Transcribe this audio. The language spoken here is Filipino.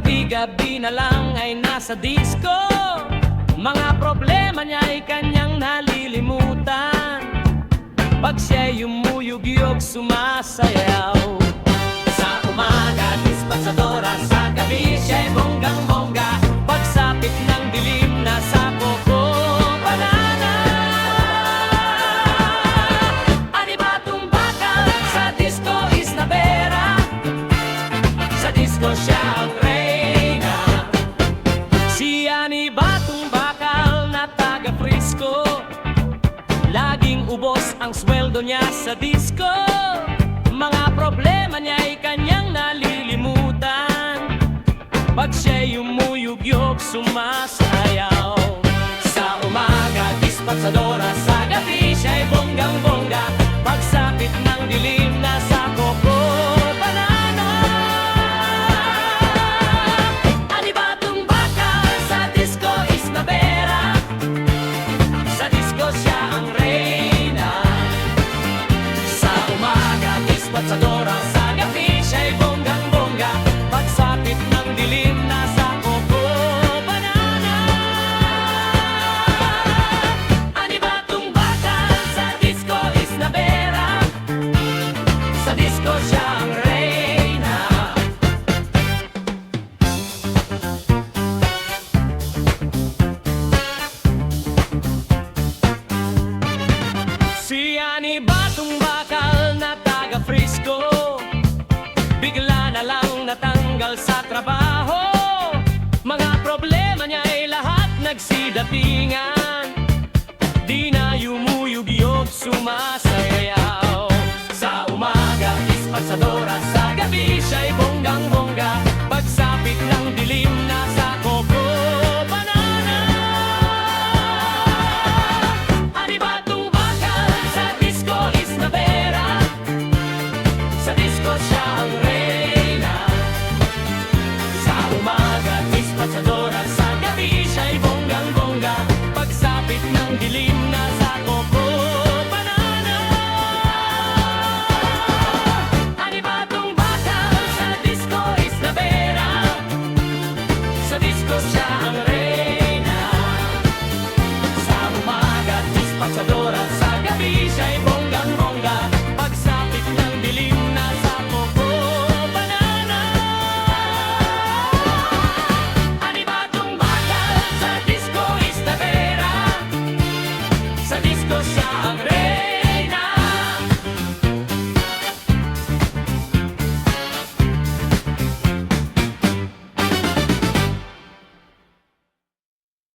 gabi-gabi na lang ay nasa disco. Mga problema niya ay kanyang nalilimutan. Pag siya'y umuyog-yog, sumasayaw. Sa umaga, dispatsadora, sa gabi siya'y bonggang-bongga. Pagsapit ng dilim, nasa Coco Banana. Animatong bakal, sa disco is nabera. Sa disco siya ang reyna. Si Animatong bakal na taga Frisco, laging ubos ang sweldo niya sa disco. Mga problema niya ay kanyang nalilimutan. Pag siya'y umuyog-yog, sumasayaw. Sa umaga, dispatsadora, sa gabi siya'y bonggang-bongga. Pagsapit ng dilim, nasa Coco Banana. Animatong bakal, sa disco is nabera. Sa disco siya ang reyna. Sa umaga, dispatsadora, sa gabi siya'y bonggang-bongga. Pagsapit ng dilim, nasa Coco Banana. Animatong bakal, sa disco is nabera. Sa disco siya ang reyna. Si Animatong bakal na taga Frisco, bigla na lang natanggal sa trabaho. Mga problema niya ay lahat nagsidatingan. Di na yumuyog-yog, sumasayaw. Sa umaga, dispatsadora, sa gabi siya'y bonggang-bongga. Pagsapit ng dilim, nasa Coco Banana. Animatong bakal, sa disco is nabera. Sa disco siya ang reyna. Sa umaga, dispatsadora, sa gabi siya'y bonggang-bongga. Pagsapit ng dilim, nasa Coco Banana. Animatong bakal, sa disco is nabera. Sa disco siya ang reyna. Sa umaga, dispatsadora,